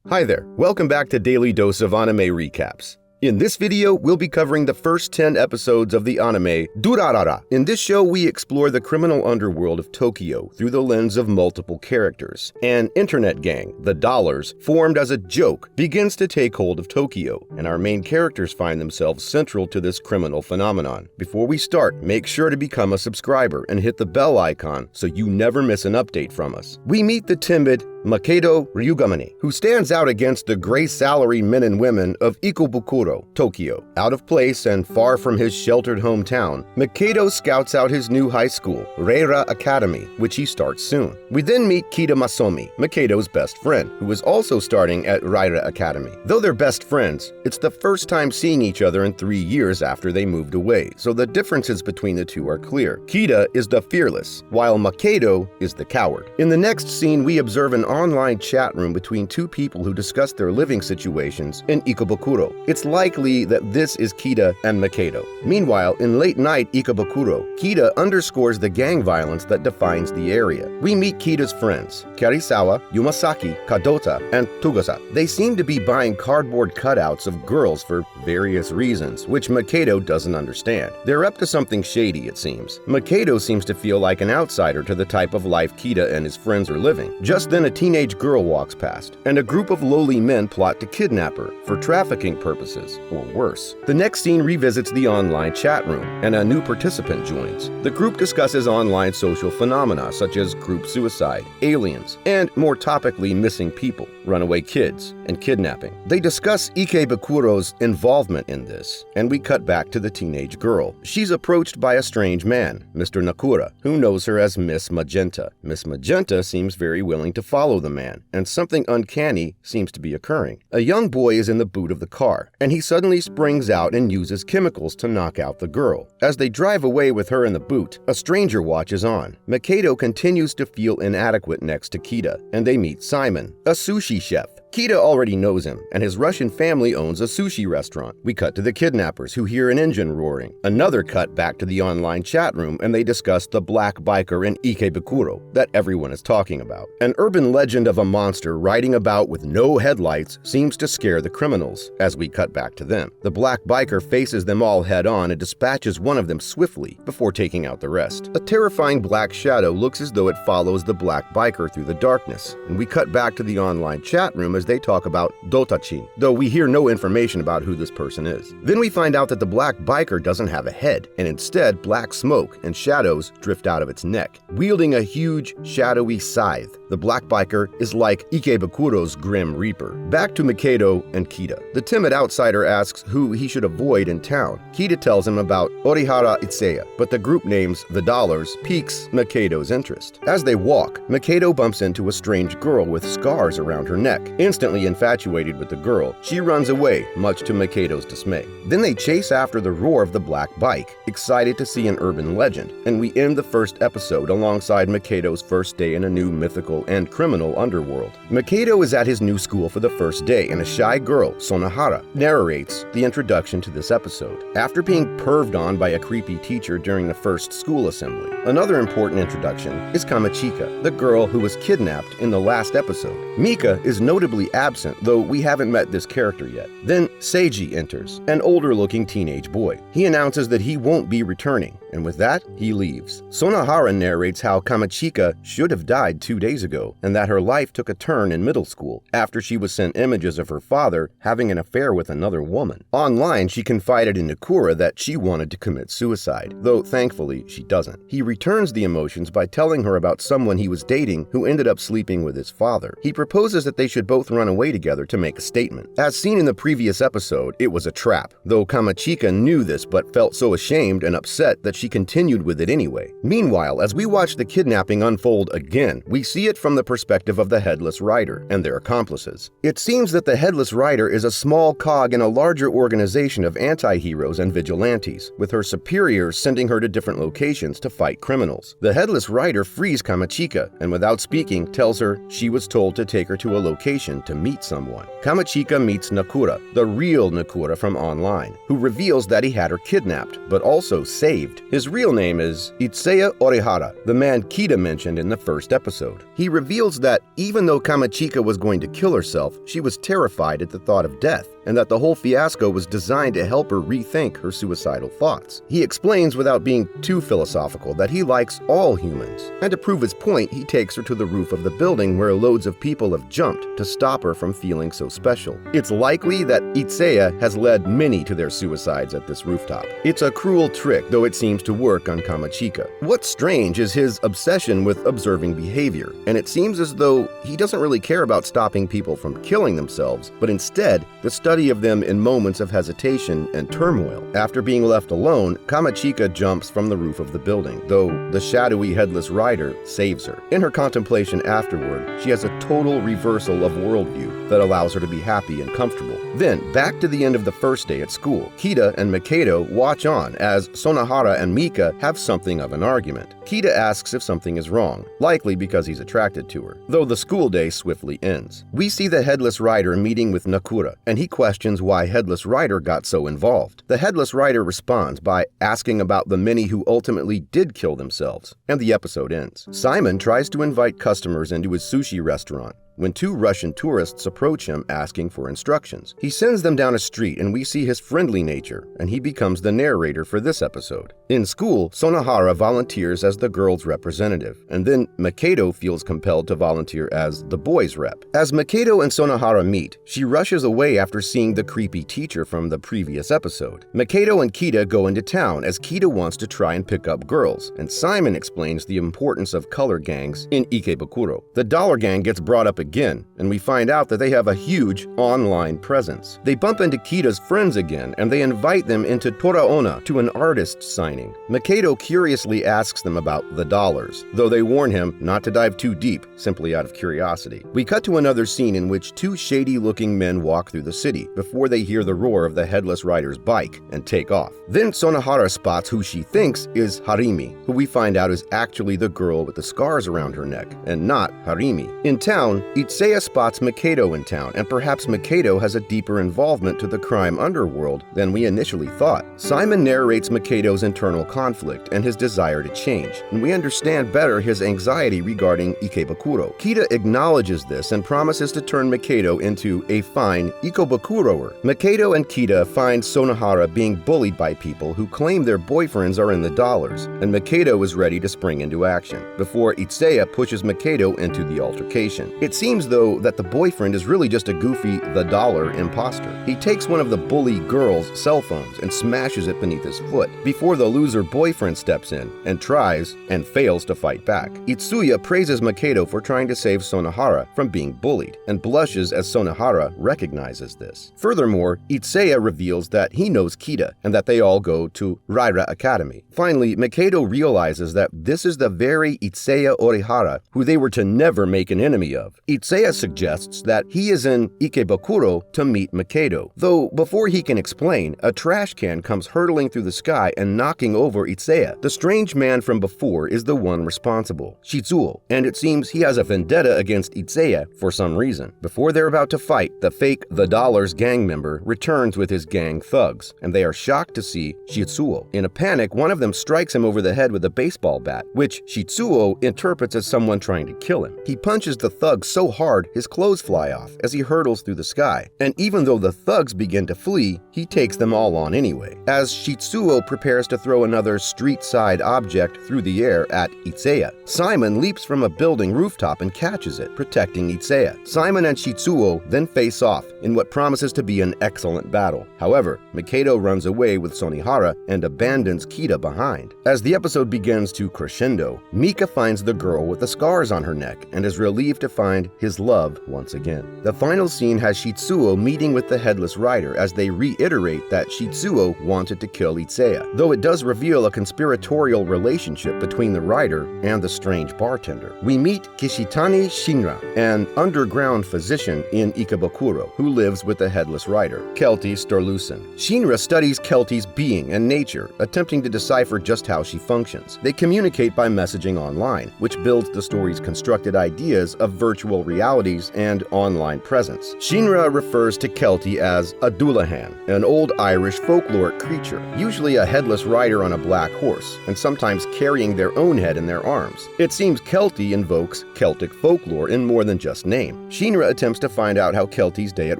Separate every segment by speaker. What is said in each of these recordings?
Speaker 1: Hi there, welcome back to Daily Dose of Anime Recaps. In this video, we'll be covering the first 10 episodes of the anime Durarara. In this show, we explore the criminal underworld of Tokyo through the lens of multiple characters. An internet gang, the Dollars, formed as a joke, begins to take hold of Tokyo, and our main characters find themselves central to this criminal phenomenon. Before we start, make sure to become a subscriber and hit the bell icon so you never miss an update from us. We meet the timid Mikado Ryuugamine, who stands out against the gray salary men and women of Ikebukuro, Tokyo. Out of place and far from his sheltered hometown, Mikado scouts out his new high school, Reira Academy, which he starts soon. We then meet Kida Masomi, Mikado's best friend, who is also starting at Reira Academy. Though they're best friends, it's the first time seeing each other in 3 years after they moved away, so the differences between the two are clear. Kida is the fearless, while Mikado is the coward. In the next scene, we observe an online chat room between two people who discuss their living situations in Ikebukuro. It's likely that this is Kida and Mikado. Meanwhile, in late night Ikebukuro, Kida underscores the gang violence that defines the area. We meet Kida's friends, Karisawa, Yumasaki, Kadota, and Tugasa. They seem to be buying cardboard cutouts of girls for various reasons, which Mikado doesn't understand. They're up to something shady, it seems. Mikado seems to feel like an outsider to the type of life Kida and his friends are living. Just then, a teenage girl walks past, and a group of lowly men plot to kidnap her for trafficking purposes, or worse. The next scene revisits the online chat room, and a new participant joins. The group discusses online social phenomena such as group suicide, aliens, and more topically missing people, runaway kids, and kidnapping. They discuss Ikebukuro's involvement in this, and we cut back to the teenage girl. She's approached by a strange man, Mr. Nakura, who knows her as Miss Magenta. Miss Magenta seems very willing to follow the man, and something uncanny seems to be occurring. A young boy is in the boot of the car, and he suddenly springs out and uses chemicals to knock out the girl. As they drive away with her in the boot, a stranger watches on. Mikado continues to feel inadequate next to Kida, and they meet Simon, a sushi chef. Kida already knows him, and his Russian family owns a sushi restaurant. We cut to the kidnappers, who hear an engine roaring. Another cut back to the online chat room, and they discuss the black biker in Ikebukuro that everyone is talking about. An urban legend of a monster riding about with no headlights seems to scare the criminals, as we cut back to them. The black biker faces them all head-on and dispatches one of them swiftly before taking out the rest. A terrifying black shadow looks as though it follows the black biker through the darkness, and we cut back to the online chat room as they talk about Dotachin, though we hear no information about who this person is. Then we find out that the black biker doesn't have a head, and instead black smoke and shadows drift out of its neck. Wielding a huge, shadowy scythe, the black biker is like Ikebukuro's Grim Reaper. Back to Mikado and Kida. The timid outsider asks who he should avoid in town. Kida tells him about Orihara Itsuya, but the group names the Dollars piques Mikado's interest. As they walk, Mikado bumps into a strange girl with scars around her neck. Instantly infatuated with the girl, she runs away, much to Mikado's dismay. Then they chase after the roar of the black bike, excited to see an urban legend, and we end the first episode alongside Mikado's first day in a new mythical and criminal underworld. Mikado is at his new school for the first day, and a shy girl, Sonohara, narrates the introduction to this episode. After being perved on by a creepy teacher during the first school assembly. Another important introduction is Kamachika, the girl who was kidnapped in the last episode. Mika is notably absent, though we haven't met this character yet. Then Seiji enters, an older-looking teenage boy. He announces that he won't be returning, and with that, he leaves. Sonohara narrates how Kamachika should have died 2 days ago, and that her life took a turn in middle school after she was sent images of her father having an affair with another woman. Online, she confided in Nakura that she wanted to commit suicide, though thankfully she doesn't. He returns the emotions by telling her about someone he was dating who ended up sleeping with his father. He proposes that they should both run away together to make a statement. As seen in the previous episode, it was a trap, though Kamachika knew this but felt so ashamed and upset that she continued with it anyway. Meanwhile, as we watch the kidnapping unfold again, we see it from the perspective of the Headless Rider and their accomplices. It seems that the Headless Rider is a small cog in a larger organization of anti-heroes and vigilantes, with her superiors sending her to different locations to fight criminals. The Headless Rider frees Kamachika, and without speaking, tells her she was told to take her to a location to meet someone. Kamachika meets Nakura, the real Nakura from online, who reveals that he had her kidnapped, but also saved His real name is Itsuya Orihara, the man Kida mentioned in the first episode. He reveals that even though Kamachika was going to kill herself, she was terrified at the thought of death, and that the whole fiasco was designed to help her rethink her suicidal thoughts. He explains without being too philosophical that he likes all humans, and to prove his point, he takes her to the roof of the building where loads of people have jumped to stop her from feeling so special. It's likely that Itsuya has led many to their suicides at this rooftop. It's a cruel trick, though it seems to work on Kamachika. What's strange is his obsession with observing behavior, and it seems as though he doesn't really care about stopping people from killing themselves, but instead the study of them in moments of hesitation and turmoil. After being left alone, Kamachika jumps from the roof of the building, though the shadowy Headless Rider saves her. In her contemplation afterward, she has a total reversal of worldview that allows her to be happy and comfortable. Then, back to the end of the first day at school, Kida and Mikado watch on as Sonohara and Mika have something of an argument. Kida asks if something is wrong, likely because he's attracted to her, though the school day swiftly ends. We see the Headless Rider meeting with Nakura, and he questions why Headless Rider got so involved. The Headless Rider responds by asking about the many who ultimately did kill themselves, and the episode ends. Simon tries to invite customers into his sushi restaurant when two Russian tourists approach him asking for instructions. He sends them down a street and we see his friendly nature, and he becomes the narrator for this episode. In school, Sonohara volunteers as the girls' representative, and then Mikado feels compelled to volunteer as the boys' rep. As Mikado and Sonohara meet, she rushes away after seeing the creepy teacher from the previous episode. Mikado and Kida go into town as Kida wants to try and pick up girls, and Simon explains the importance of color gangs in Ikebukuro. The dollar gang gets brought up again, and we find out that they have a huge online presence. They bump into Kida's friends again, and they invite them into Toraona to an artist signing. Mikado curiously asks them about the dollars, though they warn him not to dive too deep, simply out of curiosity. We cut to another scene in which two shady-looking men walk through the city before they hear the roar of the Headless Rider's bike and take off. Then Sonohara spots who she thinks is Harimi, who we find out is actually the girl with the scars around her neck, and not Harimi. In town, Itsuya spots Mikado in town, and perhaps Mikado has a deeper involvement to the crime underworld than we initially thought. Simon narrates Mikado's internal conflict and his desire to change, and we understand better his anxiety regarding Ikebukuro. Kida acknowledges this and promises to turn Mikado into a fine Ikobukuroer. Mikado and Kida find Sonohara being bullied by people who claim their boyfriends are in the dollars, and Mikado is ready to spring into action, before Itsuya pushes Mikado into the altercation. It seems, though, that the boyfriend is really just a goofy the dollar imposter. He takes one of the bully girl's cell phones and smashes it beneath his foot, before the loser boyfriend steps in and tries and fails to fight back. Itsuya praises Mikado for trying to save Sonohara from being bullied, and blushes as Sonohara recognizes this. Furthermore, Itsuya reveals that he knows Kida, and that they all go to Raira Academy. Finally, Mikado realizes that this is the very Itsuya Orihara who they were to never make an enemy of. Itsuya suggests that he is in Ikebukuro to meet Mikado, though before he can explain, a trash can comes hurtling through the sky and knocking over Itsuya. The strange man from before is the one responsible, Shizuo, and it seems he has a vendetta against Itsuya for some reason. Before they're about to fight, the fake The Dollars gang member returns with his gang thugs, and they are shocked to see Shizuo. In a panic, one of them strikes him over the head with a baseball bat, which Shizuo interprets as someone trying to kill him. He punches the thug so hard his clothes fly off as he hurtles through the sky, and even though the thugs begin to flee, he takes them all on anyway. As Shizuo prepares to throw another street-side object through the air at Itsuya, Simon leaps from a building rooftop and catches it, protecting Itsuya. Simon and Shizuo then face off in what promises to be an excellent battle. However, Mikado runs away with Sonohara and abandons Kida behind. As the episode begins to crescendo, Mika finds the girl with the scars on her neck and is relieved to find his love once again. The final scene has Shizuo meeting with the Headless Rider as they reiterate that Shizuo wanted to kill Itsuya, though it does reveal a conspiratorial relationship between the rider and the strange bartender. We meet Kishitani Shinra, an underground physician in Ikebukuro who lives with the Headless Rider, Celty Storluson. Shinra studies Celty's being and nature, attempting to decipher just how she functions. They communicate by messaging online, which builds the story's constructed ideas of virtual realities and online presence. Shinra refers to Celty as a Dullahan, an old Irish folkloric creature, usually a headless rider on a black horse, and sometimes carrying their own head in their arms. It seems Celty invokes Celtic folklore in more than just name. Shinra attempts to find out how Celty's day at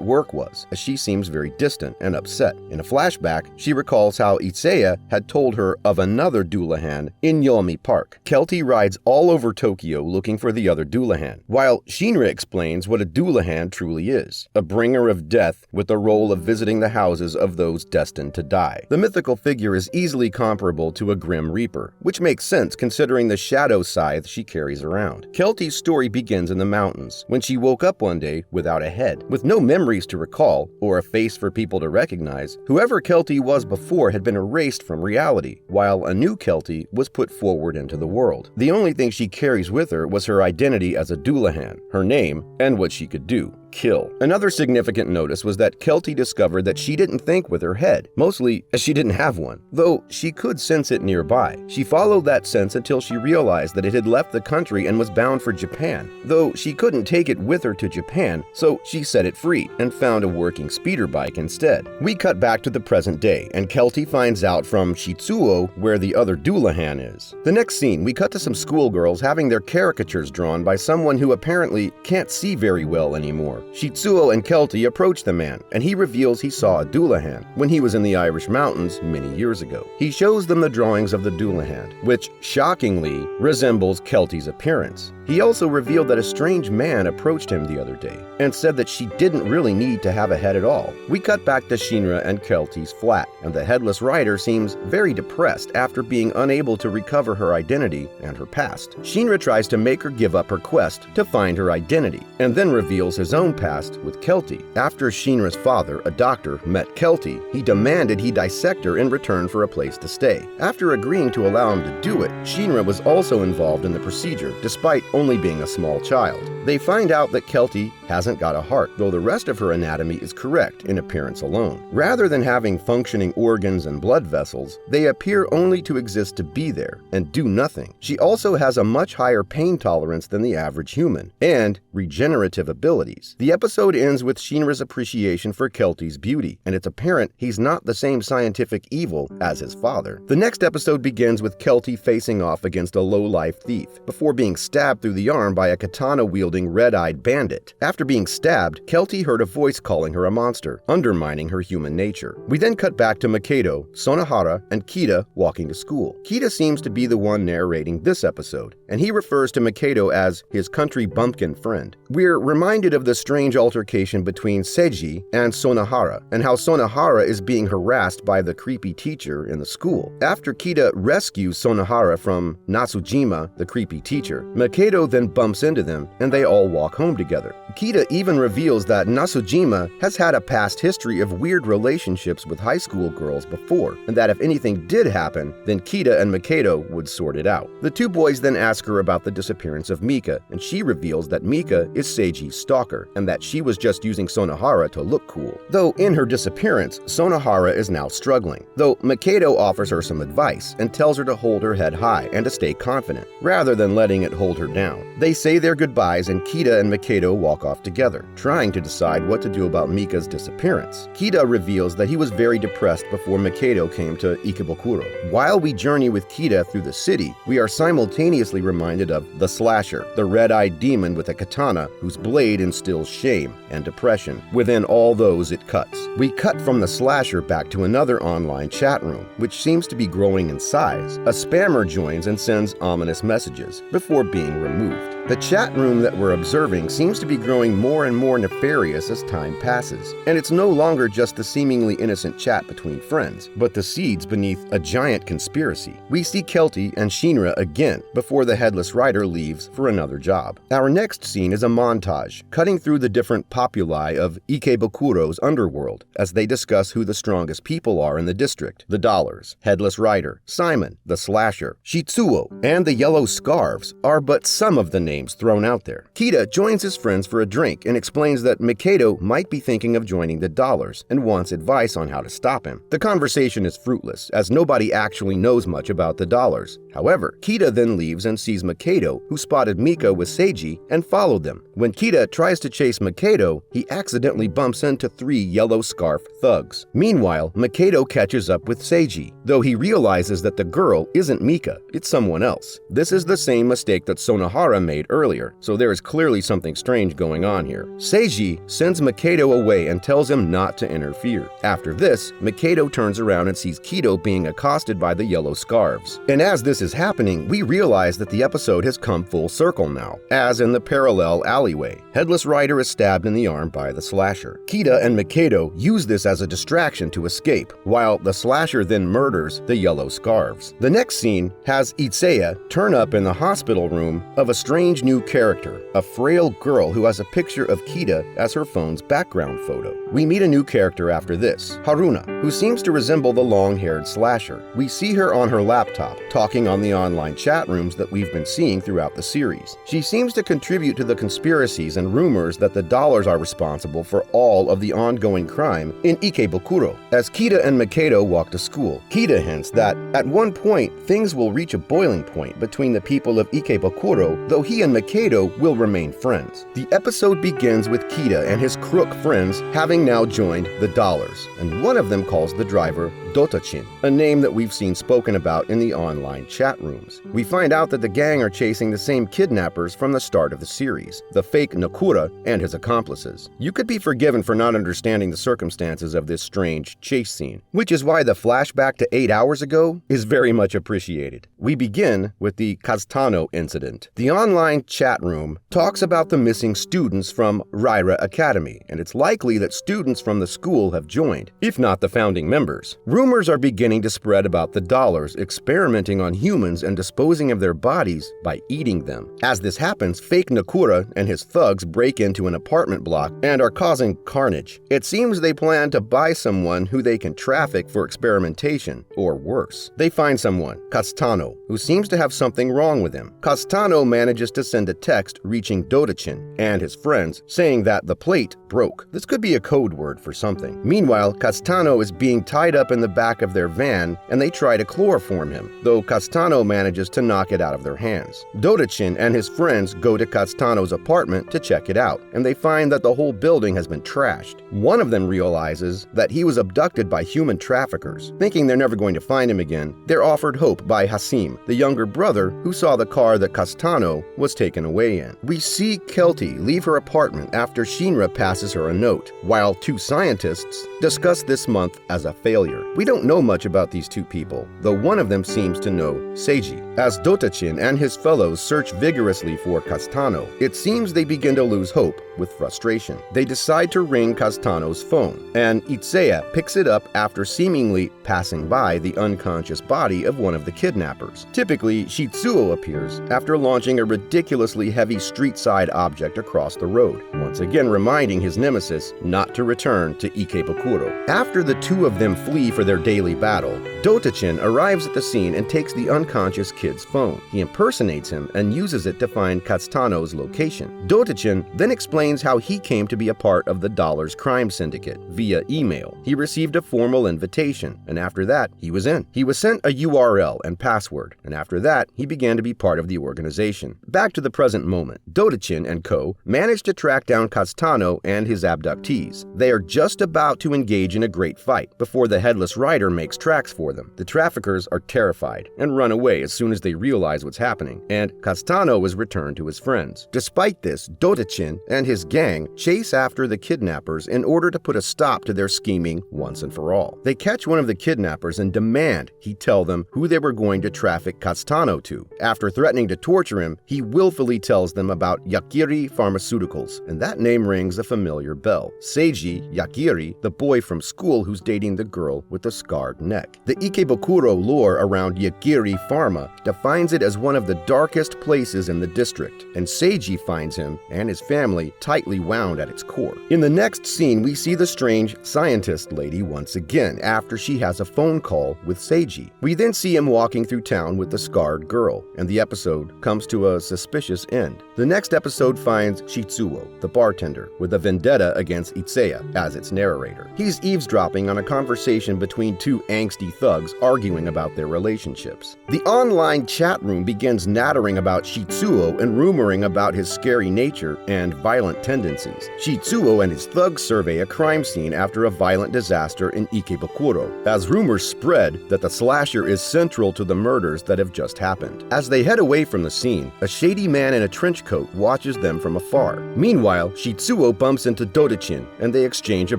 Speaker 1: work was, as she seems very distant and upset. In a flashback, she recalls how Itsuya had told her of another Dullahan in Yomi Park. Celty rides all over Tokyo looking for the other Dullahan, while Shinra explains what a Dullahan truly is: a bringer of death with the role of visiting the houses of those destined to die. The mythical figure is easily comparable to a Grim Reaper, which makes sense considering the shadow scythe she carries around. Celty's story begins in the mountains, when she woke up one day without a head. With no memories to recall, or a face for people to recognize, whoever Celty was before had been erased from reality, while a new Celty was put forward into the world. The only thing she carries with her was her identity as a Dullahan, her name, and what she could do: kill. Another significant notice was that Celty discovered that she didn't think with her head, mostly as she didn't have one, though she could sense it nearby. She followed that sense until she realized that it had left the country and was bound for Japan, though she couldn't take it with her to Japan, so she set it free and found a working speeder bike instead. We cut back to the present day, and Celty finds out from Shizuo where the other Dullahan is. The next scene, we cut to some schoolgirls having their caricatures drawn by someone who apparently can't see very well anymore. Shizuo and Celty approach the man, and he reveals he saw a Dullahan when he was in the Irish mountains many years ago. He shows them the drawings of the Dullahan, which shockingly resembles Celty's appearance. He also revealed that a strange man approached him the other day and said that she didn't really need to have a head at all. We cut back to Shinra and Celty's flat, and the Headless Rider seems very depressed after being unable to recover her identity and her past. Shinra tries to make her give up her quest to find her identity, and then reveals his own past with Celty. After Shinra's father, a doctor, met Celty, he demanded he dissect her in return for a place to stay. After agreeing to allow him to do it, Shinra was also involved in the procedure, despite only being a small child. They find out that Celty hasn't got a heart, though the rest of her anatomy is correct in appearance alone. Rather than having functioning organs and blood vessels, they appear only to exist to be there and do nothing. She also has a much higher pain tolerance than the average human, and regenerative abilities. The episode ends with Shinra's appreciation for Celty's beauty, and it's apparent he's not the same scientific evil as his father. The next episode begins with Celty facing off against a low-life thief, before being stabbed through the arm by a katana-wielding red-eyed bandit. After being stabbed, Celty heard a voice calling her a monster, undermining her human nature. We then cut back to Mikado, Sonohara, and Kita walking to school. Kita seems to be the one narrating this episode, and he refers to Mikado as his country bumpkin friend. We're reminded of the strange altercation between Seiji and Sonohara, and how Sonohara is being harassed by the creepy teacher in the school. After Kita rescues Sonohara from Natsujima, the creepy teacher, Mikado then bumps into them, and they all walk home together. Kita even reveals that Natsujima has had a past history of weird relationships with high school girls before, and that if anything did happen, then Kita and Mikado would sort it out. The two boys then ask her about the disappearance of Mika, and she reveals that Mika is Seiji's stalker, and that she was just using Sonohara to look cool. Though in her disappearance, Sonohara is now struggling, though Mikado offers her some advice and tells her to hold her head high and to stay confident, rather than letting it hold her down. They say their goodbyes, and Kita and Mikado walk off together, trying to decide what to do about Mika's disappearance. Kita reveals that he was very depressed before Mikado came to Ikebukuro. While we journey with Kita through the city, we are simultaneously reminded of the Slasher, the red-eyed demon with a katana whose blade instills shame and depression within all those it cuts. We cut from the Slasher back to another online chat room, which seems to be growing in size. A spammer joins and sends ominous messages before being removed. The chat room that we're observing seems to be growing more and more nefarious as time passes, and it's no longer just the seemingly innocent chat between friends, but the seeds beneath a giant conspiracy. We see Celty and Shinra again before the Headless Rider leaves for another job. Our next scene is a montage, cutting through the different populi of Ikebukuro's underworld as they discuss who the strongest people are in the district: the Dollars, Headless Rider, Simon, the Slasher, Shizuo, and the Yellow Scarves are but some of the names names thrown out there. Kita joins his friends for a drink and explains that Mikado might be thinking of joining the Dollars and wants advice on how to stop him. The conversation is fruitless, as nobody actually knows much about the Dollars. However, Kita then leaves and sees Mikado, who spotted Mika with Seiji, and followed them. When Kita tries to chase Mikado, he accidentally bumps into 3 yellow scarf thugs. Meanwhile, Mikado catches up with Seiji, though he realizes that the girl isn't Mika, it's someone else. This is the same mistake that Sonohara made earlier, so there is clearly something strange going on here. Seiji sends Mikado away and tells him not to interfere. After this, Mikado turns around and sees Kido being accosted by the yellow scarves. And as this is happening, we realize that the episode has come full circle now, as in the parallel alleyway. Headless Rider is stabbed in the arm by the slasher. Kita and Mikado use this as a distraction to escape, while the slasher then murders the yellow scarves. The next scene has Itsuya turn up in the hospital room of a strange new character, a frail girl who has a picture of Kita as her phone's background photo. We meet a new character after this, Haruna, who seems to resemble the long-haired slasher. We see her on her laptop, talking on the online chat rooms that we've been seeing throughout the series. She seems to contribute to the conspiracies and rumors that the Dollars are responsible for all of the ongoing crime in Ikebukuro. As Kita and Mikado walk to school, Kita hints that at one point things will reach a boiling point between the people of Ikebukuro, though he and Mikado will remain friends. The episode begins with Kita and his crook friends having now joined the Dollars, and one of them calls the driver Dotachin, a name that we've seen spoken about in the online chat rooms. We find out that the gang are chasing the same kidnappers from the start of the series, the fake Nakura and his accomplices. You could be forgiven for not understanding the circumstances of this strange chase scene, which is why the flashback to 8 hours ago is very much appreciated. We begin with the Kazutano incident. The online chat room talks about the missing students from Ryra Academy, and it's likely that students from the school have joined, if not the founding members. Rumors are beginning to spread about the Dollars experimenting on humans and disposing of their bodies by eating them. As this happens, fake Nakura and his thugs break into an apartment block and are causing carnage. It seems they plan to buy someone who they can traffic for experimentation, or worse. They find someone, Kazutano, who seems to have something wrong with him. Kazutano manages to send a text reaching Dotachin and his friends saying that the plate broke. This could be a code word for something. Meanwhile, Kazutano is being tied up in the back of their van and they try to chloroform him, though Kazutano manages to knock it out of their hands. Dotachin and his friends go to Kazutano's apartment to check it out, and they find that the whole building has been trashed. One of them realizes that he was abducted by human traffickers. Thinking they're never going to find him again, they're offered hope by Hasim, the younger brother who saw the car that Kazutano was taken away in. We see Celty leave her apartment after Shinra passes her a note, while 2 scientists discuss this month as a failure. We don't know much about these 2 people, though one of them seems to know Seiji. As Dotachin and his fellows search vigorously for Kazutano, it seems they begin to lose hope with frustration. They decide to ring Kazutano's phone, and Itsuya picks it up after seemingly passing by the unconscious body of one of the kidnappers. Typically, Shizuo appears after launching a ridiculously heavy street-side object across the road, once again reminding his nemesis not to return to Ikebukuro. After the 2 of them flee for their daily battle, Dotachin arrives at the scene and takes the unconscious kid's phone. He impersonates him and uses it to find Kazutano's location. Dotachin then explains how he came to be a part of the Dollars crime syndicate via email. He received a formal invitation, and after that, he was in. He was sent a URL and password, and after that, he began to be part of the organization. Back to the present moment, Dotachin and co. managed to track down Kazutano and his abductees. They are just about to engage in a great fight before the Headless Rider makes tracks for them. The traffickers are terrified and run away as soon as they realize what's happening, and Kazutano is returned to his friends. Despite this, Dotachin and his gang chase after the kidnappers in order to put a stop to their scheming once and for all. They catch one of the kidnappers and demand he tell them who they were going to traffic Kazutano to. After threatening to torture him, he willfully tells them about Yakiri Pharmaceuticals, and that name rings a familiar bell. Seiji Yakiri, the boy from school who's dating the girl with the scarred neck. The Ikebukuro lore around Yakiri Pharma defines it as one of the darkest places in the district, and Seiji finds him and his family tightly wound at its core. In the next scene, we see the strange scientist lady once again after she has a phone call with Seiji. We then see him walking through town with the scarred girl, and the episode comes to a suspicious end. The next episode finds Shizuo, the bartender, with a vendetta against Itsuya as its narrator. He's eavesdropping on a conversation between two angsty thugs arguing about their relationships. The online chat room begins nattering about Shizuo and rumoring about his scary nature and violent tendencies. Shizuo and his thugs survey a crime scene after a violent disaster in Ikebukuro, as rumors spread that the slasher is central to the murders that have just happened. As they head away from the scene, a shady man in a trench coat watches them from afar. Meanwhile, Shizuo bumps into Dodechin and they exchange a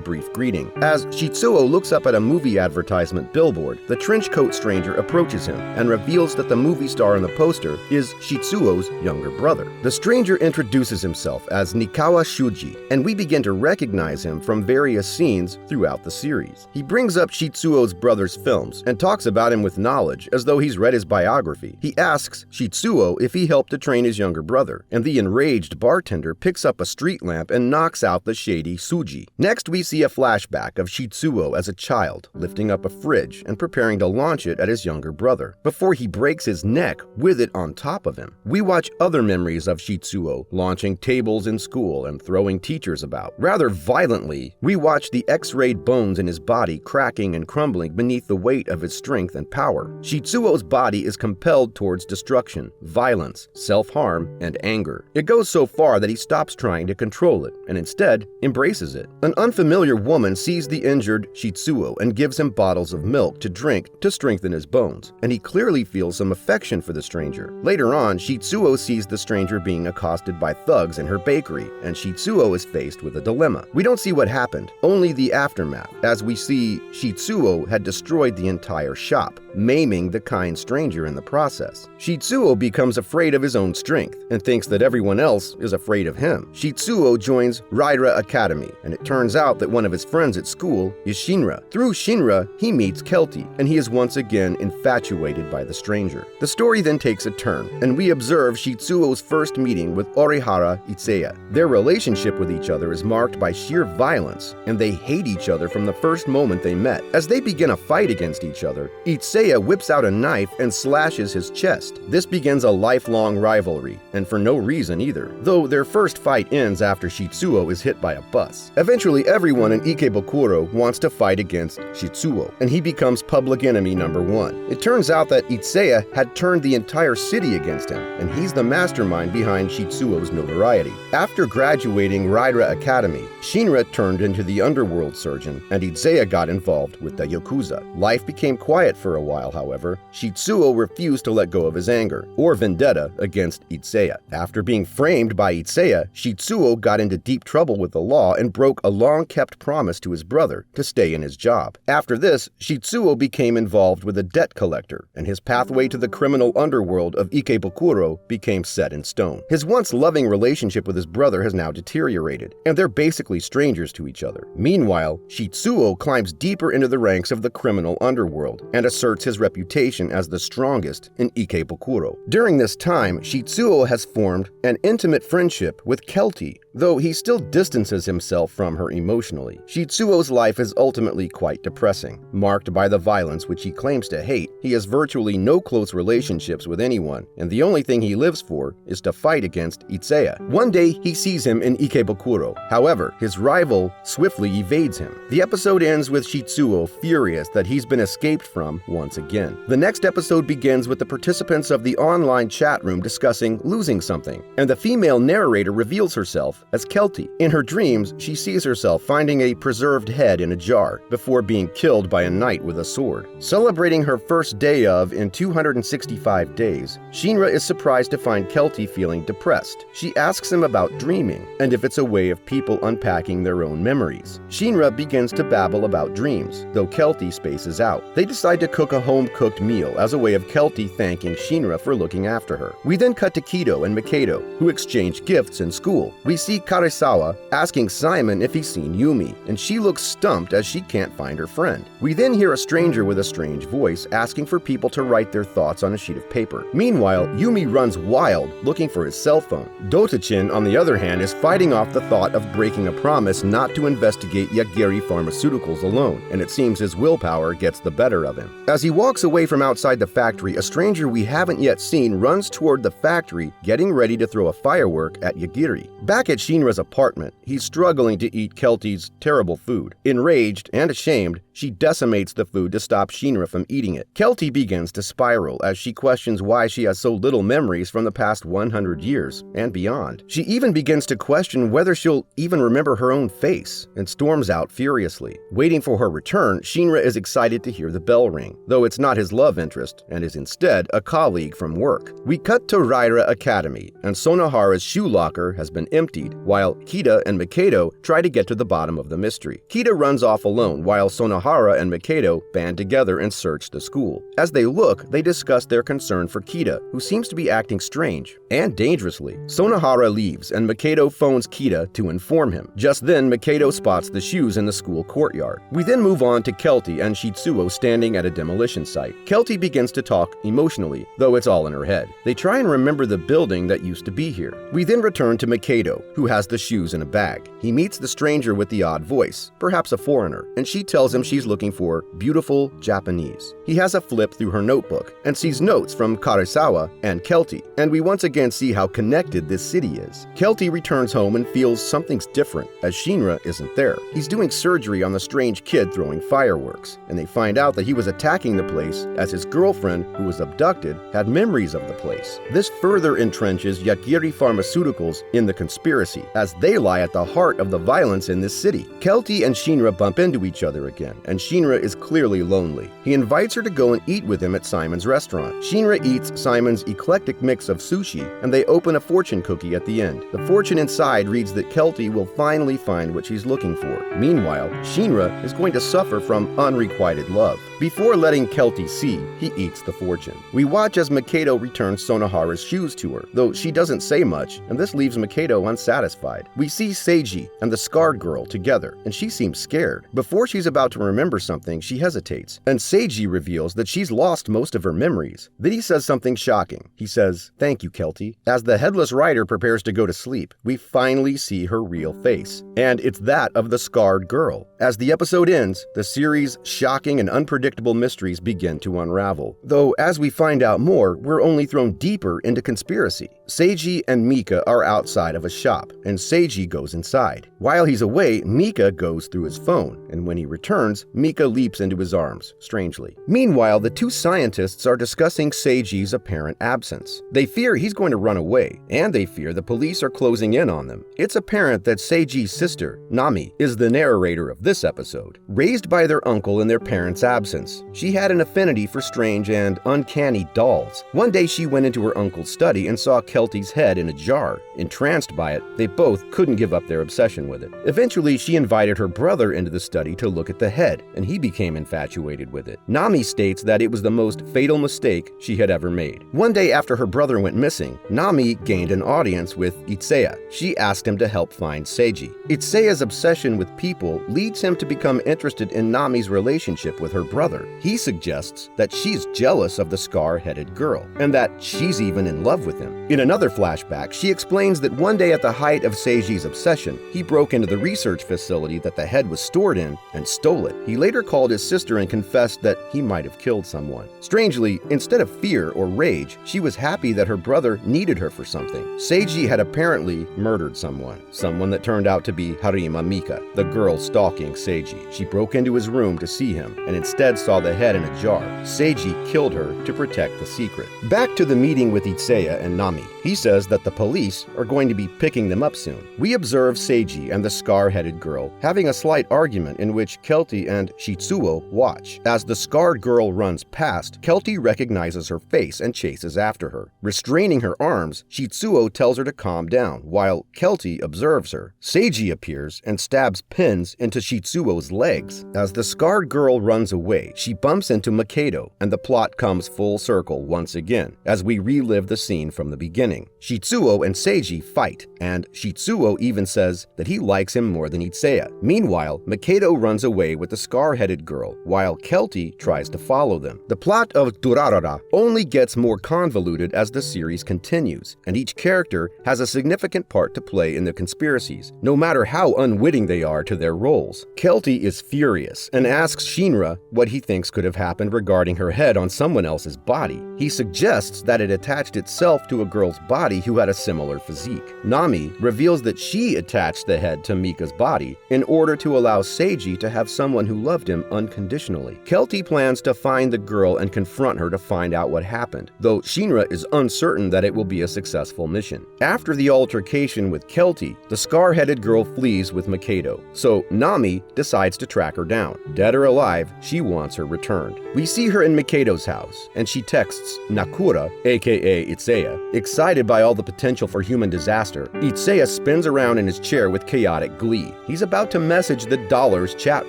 Speaker 1: brief greeting. As Shizuo looks up at a movie advertisement billboard, the trench coat stranger approaches him and reveals that the movie star in the poster is Shizuo's younger brother. The stranger introduces himself as Nikawa Shuji, and we begin to recognize him from various scenes throughout the series. He brings up Shizuo's brother's films and talks about him with knowledge as though he's read his biography. He asks Shizuo if he helped to train his younger brother, and the enraged bartender picks up a street lamp and knocks out the shady Suji. Next, we see a flashback of Shizuo as a child, lifting up a fridge and preparing to launch it at his younger brother, before he breaks his neck with it on top of him. We watch other memories of Shizuo launching tables in school and throwing teachers about. Rather violently, we watch the X-rayed bones in his body cracking and crumbling beneath the weight of his strength and power. Shizuo's body is compelled towards destruction, violence, self-harm, and anger. It goes so far that he stops trying to control it and instead embraces it. An unfamiliar woman sees the injured Shizuo and gives him bottles of milk to drink to strengthen his bones, and he clearly feels some affection for the stranger. Later on, Shizuo sees the stranger being accosted by thugs in her bakery, and Shizuo is faced with a dilemma. We don't see what happened, only the aftermath, as we see Shizuo had destroyed the entire shop, maiming the kind stranger in the process. Shizuo becomes afraid of his own strength and thinks that everyone else is afraid of him. Shizuo joins Ryra Academy, and it turns out that one of his friends at school is Shinra. Through Shinra, he meets Celty, and he is once again infatuated by the stranger. The story then takes a turn, and we observe Shizuo's first meeting with Orihara Itsuya. Their relationship with each other is marked by sheer violence, and they hate each other from the first moment they met. As they begin a fight against each other, Itsuya whips out a knife and slashes his chest. This begins a lifelong rivalry, and for no reason either, though their first fight ends after Shizuo is hit by a bus. Eventually, everyone in Ikebukuro wants to fight against Shizuo, and he becomes public enemy number one. It turns out that Itsuya had turned the entire city against him, and he's the mastermind behind Shizuo's notoriety. After graduating Ryra Academy, Shinra turned into the underworld surgeon, and Itsuya got involved with the Yakuza. Life became quiet for a while, however. Shizuo refused to let go of his anger, or vendetta, against Itsuya. After being framed by Itsuya, Shizuo got into deep trouble with the law and broke a long-kept promise to his brother to stay in his job. After this, Shizuo became involved with a debt collector, and his pathway to the criminal underworld of Ikebukuro became set in stone. His once loving relationship with his brother has now deteriorated, and they're basically strangers to each other. Meanwhile, Shizuo climbs deeper into the ranks of the criminal underworld and asserts his reputation as the strongest in Ikebukuro. During this time, Shizuo has formed an intimate friendship with Celty, though he still distances himself from her emotionally. Shizuo's life is ultimately quite depressing, marked by the violence which he claims to hate. He has virtually no close relationships with anyone, and the only thing he lives for is to fight against Itsuya. One day, he sees him in Ikebukuro. However, his rival swiftly evades him. The episode ends with Shizuo furious that he's been escaped from once again. The next episode begins with the participants of the online chat room discussing losing something, and the female narrator reveals herself as Celty. In her dreams, she sees herself finding a preserved head in a jar before being killed by a knight with a sword. Celebrating her first day of in 265 days, Shinra is surprised to find Celty feeling depressed. She asks him about dreaming and if it's a way of people unpacking their own memories. Shinra begins to babble about dreams, though Celty spaces out. They decide to cook a home-cooked meal as a way of Celty thanking Shinra for looking after her. We then cut to Kido and Mikado, who exchange gifts in school. We see Karisawa asking Simon if he's seen Yumi, and she looks stumped as she can't find her friend. We then hear a stranger with a strange voice asking for people to write their thoughts on a sheet of paper. Meanwhile, Yumi runs wild looking for his cell phone. Dotachin, on the other hand, is fighting off the thought of breaking a promise not to investigate Yagiri Pharmaceuticals alone, and it seems his willpower gets the better of him. As he walks away from outside the factory, a stranger we haven't yet seen runs toward the factory, getting ready to throw a firework at Yagiri. Back at Shinra's apartment, he's struggling to eat Celty's terrible food. Enraged and ashamed, she decimates the food to stop Shinra from eating it. Celty begins to spiral as she questions why she has so little memories from the past 100 years and beyond. She even begins to question whether she'll even remember her own face and storms out furiously. Waiting for her return, Shinra is excited to hear the bell ring, though it's not his love interest and is instead a colleague from work. We cut to Raira Academy, and Sonohara's shoe locker has been emptied, while Kida and Mikado try to get to the bottom of the mystery. Kida runs off alone, while Sonohara and Mikado band together and search the school. As they look, they discuss their concern for Kida, who seems to be acting strange and dangerously. Sonohara leaves, and Mikado phones Kida to inform him. Just then, Mikado spots the shoes in the school courtyard. We then move on to Celty and Shizuo standing at a demolition site. Celty begins to talk emotionally, though it's all in her head. They try and remember the building that used to be here. We then return to Mikado, who has the shoes in a bag. He meets the stranger with the odd voice, perhaps a foreigner, and she tells him she's looking for beautiful Japanese. He has a flip through her notebook and sees notes from Karisawa and Celty, and we once again see how connected this city is. Celty returns home and feels something's different, as Shinra isn't there. He's doing surgery on the strange kid throwing fireworks, and they find out that he was attacking the place as his girlfriend, who was abducted, had memories of the place. This further entrenches Yagiri Pharmaceuticals in the conspiracy, as they lie at the heart of the violence in this city. Celty and Shinra bump into each other again, and Shinra is clearly lonely. He invites her to go and eat with him at Simon's restaurant. Shinra eats Simon's eclectic mix of sushi, and they open a fortune cookie at the end. The fortune inside reads that Celty will finally find what she's looking for. Meanwhile, Shinra is going to suffer from unrequited love. Before letting Celty see, he eats the fortune. We watch as Mikado returns Sonohara's shoes to her, though she doesn't say much, and this leaves Mikado unsatisfied. We see Seiji and the scarred girl together, and she seems scared. Before she's about to remember something, she hesitates, and Seiji reveals that she's lost most of her memories. Then he says something shocking. He says, "Thank you, Celty." As the Headless Rider prepares to go to sleep, we finally see her real face, and it's that of the scarred girl. As the episode ends, the series' shocking and unpredictable mysteries begin to unravel. Though, as we find out more, we're only thrown deeper into conspiracy. Seiji and Mika are outside of a shop, and Seiji goes inside. While he's away, Mika goes through his phone, and when he returns, Mika leaps into his arms, strangely. Meanwhile, the two scientists are discussing Seiji's apparent absence. They fear he's going to run away, and they fear the police are closing in on them. It's apparent that Seiji's sister, Nami, is the narrator of this episode. Raised by their uncle in their parents' absence, she had an affinity for strange and uncanny dolls. One day she went into her uncle's study and saw Celty's head in a jar. Entranced by it, they both couldn't give up their obsession with it. Eventually, she invited her brother into the study to look at the head, and he became infatuated with it. Nami states that it was the most fatal mistake she had ever made. One day after her brother went missing, Nami gained an audience with Itsuya. She asked him to help find Seiji. Itsuya's obsession with people leads him to become interested in Nami's relationship with her brother. He suggests that she's jealous of the scar-headed girl, and that she's even in love with him. In another flashback, she explains that one day at the height of Seiji's obsession, he broke into the research facility that the head was stored in and stole it. He later called his sister and confessed that he might have killed someone. Strangely, instead of fear or rage, she was happy that her brother needed her for something. Seiji had apparently murdered someone that turned out to be Harima Mika, the girl stalking Seiji. She broke into his room to see him and instead saw the head in a jar. Seiji killed her to protect the secret. Back to the meeting with Itsuya and Nami. He says that the police are going to be picking them up soon. We observe Seiji and the scar-headed girl having a slight argument in which Celty and Shizuo watch. As the scarred girl runs past, Celty recognizes her face and chases after her. Restraining her arms, Shizuo tells her to calm down, while Celty observes her. Seiji appears and stabs pins into Shizuo's legs. As the scarred girl runs away, she bumps into Mikado, and the plot comes full circle once again, as we relive the scene from the beginning. beginning. Shizuo and Seiji fight, and Shizuo even says that he likes him more than Itsuya. Meanwhile, Mikado runs away with the scar-headed girl, while Celty tries to follow them. The plot of Durarara only gets more convoluted as the series continues, and each character has a significant part to play in the conspiracies, no matter how unwitting they are to their roles. Celty is furious and asks Shinra what he thinks could have happened regarding her head on someone else's body. He suggests that it attached itself to a girl's body who had a similar physique. Nami reveals that she attached the head to Mika's body in order to allow Seiji to have someone who loved him unconditionally. Celty plans to find the girl and confront her to find out what happened, though Shinra is uncertain that it will be a successful mission. After the altercation with Celty, the scar-headed girl flees with Mikado, so Nami decides to track her down. Dead or alive, she wants her returned. We see her in Mikado's house, and she texts Nakura, aka Itsuya. Excited by all the potential for human disaster, Itsuya spins around in his chair with chaotic glee. He's about to message the Dollars chat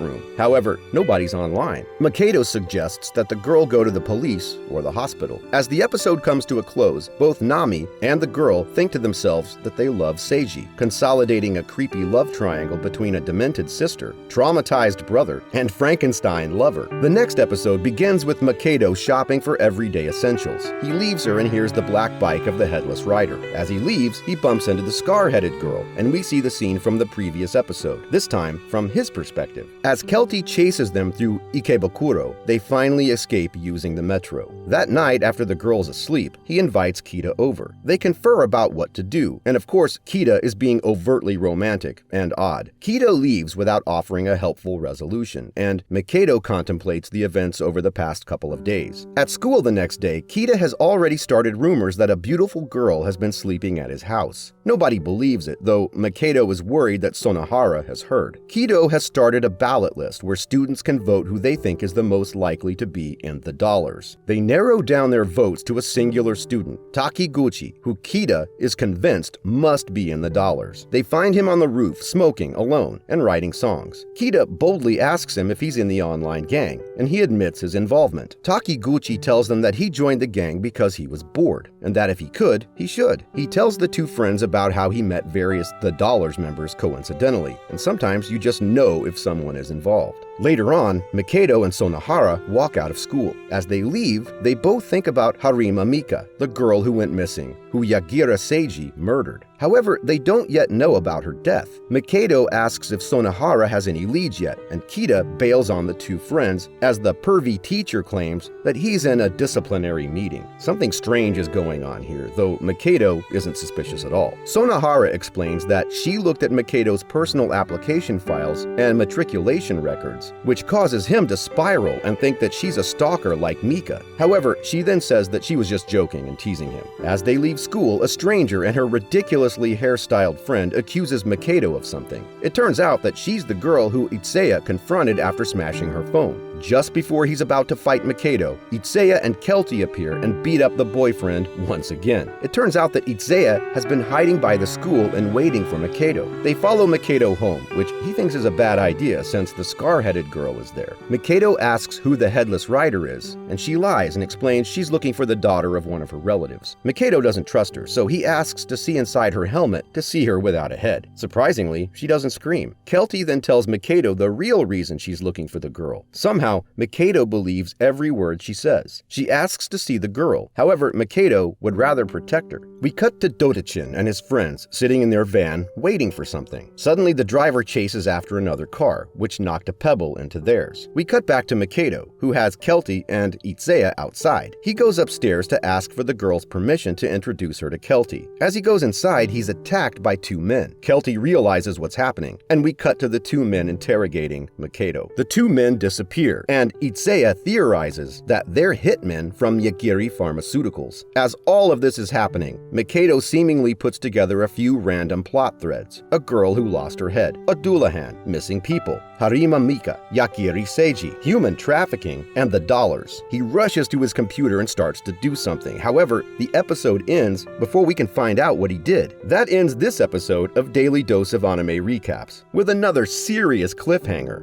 Speaker 1: room. However, nobody's online. Mikado suggests that the girl go to the police or the hospital. As the episode comes to a close, both Nami and the girl think to themselves that they love Seiji, consolidating a creepy love triangle between a demented sister, traumatized brother, and Frankenstein lover. The next episode begins with Mikado shopping for everyday essentials. He leaves her and hears the black bike of the Headless Rider. As he leaves, he bumps into the scar-headed girl, and we see the scene from the previous episode, this time from his perspective. As Celty chases them through Ikebukuro, they finally escape using the metro. That night, after the girl's asleep, he invites Kita over. They confer about what to do, and of course, Kita is being overtly romantic and odd. Kita leaves without offering a helpful resolution, and Mikado contemplates the events over the past couple of days. At school the next day, Kita has already started rumors that a beautiful girl has been sleeping at his house. Nobody believes it, though Mikado is worried that Sonohara has heard. Kido has started a ballot list where students can vote who they think is the most likely to be in the Dollars. They narrow down their votes to a singular student, Takiguchi, who Kita is convinced must be in the Dollars. They find him on the roof, smoking, alone, and writing songs. Kita boldly asks him if he's in the online gang, and he admits his involvement. Takiguchi tells them that he joined the gang because he was bored, and that if he could, he should. He tells the two friends about how he met various The Dollars members coincidentally, and sometimes you just know if someone is involved. Later on, Mikado and Sonohara walk out of school. As they leave, they both think about Harima Mika, the girl who went missing, who Yagira Seiji murdered. However, they don't yet know about her death. Mikado asks if Sonohara has any leads yet, and Kita bails on the two friends as the pervy teacher claims that he's in a disciplinary meeting. Something strange is going on here, though Mikado isn't suspicious at all. Sonohara explains that she looked at Mikado's personal application files and matriculation records, which causes him to spiral and think that she's a stalker like Mika. However, she then says that she was just joking and teasing him. As they leave school, a stranger and her ridiculously hairstyled friend accuses Mikado of something. It turns out that she's the girl who Itsuya confronted after smashing her phone. Just before he's about to fight Mikado, Itsuya and Celty appear and beat up the boyfriend once again. It turns out that Itsuya has been hiding by the school and waiting for Mikado. They follow Mikado home, which he thinks is a bad idea since the scar-headed girl is there. Mikado asks who the Headless Rider is, and she lies and explains she's looking for the daughter of one of her relatives. Mikado doesn't trust her, so he asks to see inside her helmet to see her without a head. Surprisingly, she doesn't scream. Celty then tells Mikado the real reason she's looking for the girl. Somehow, Mikado believes every word she says. She asks to see the girl. However, Mikado would rather protect her. We cut to Dotachin and his friends sitting in their van waiting for something. Suddenly, the driver chases after another car, which knocked a pebble into theirs. We cut back to Mikado, who has Celty and Itsuya outside. He goes upstairs to ask for the girl's permission to introduce her to Celty. As he goes inside, he's attacked by two men. Celty realizes what's happening, and we cut to the two men interrogating Mikado. The two men disappear, and Itsuya theorizes that they're hitmen from Yagiri Pharmaceuticals. As all of this is happening, Mikado seemingly puts together a few random plot threads. A girl who lost her head, a Doulahan, missing people, Harima Mika, Yakiri Seiji, human trafficking, and the Dollars. He rushes to his computer and starts to do something. However, the episode ends before we can find out what he did. That ends this episode of Daily Dose of Anime Recaps, with another serious cliffhanger.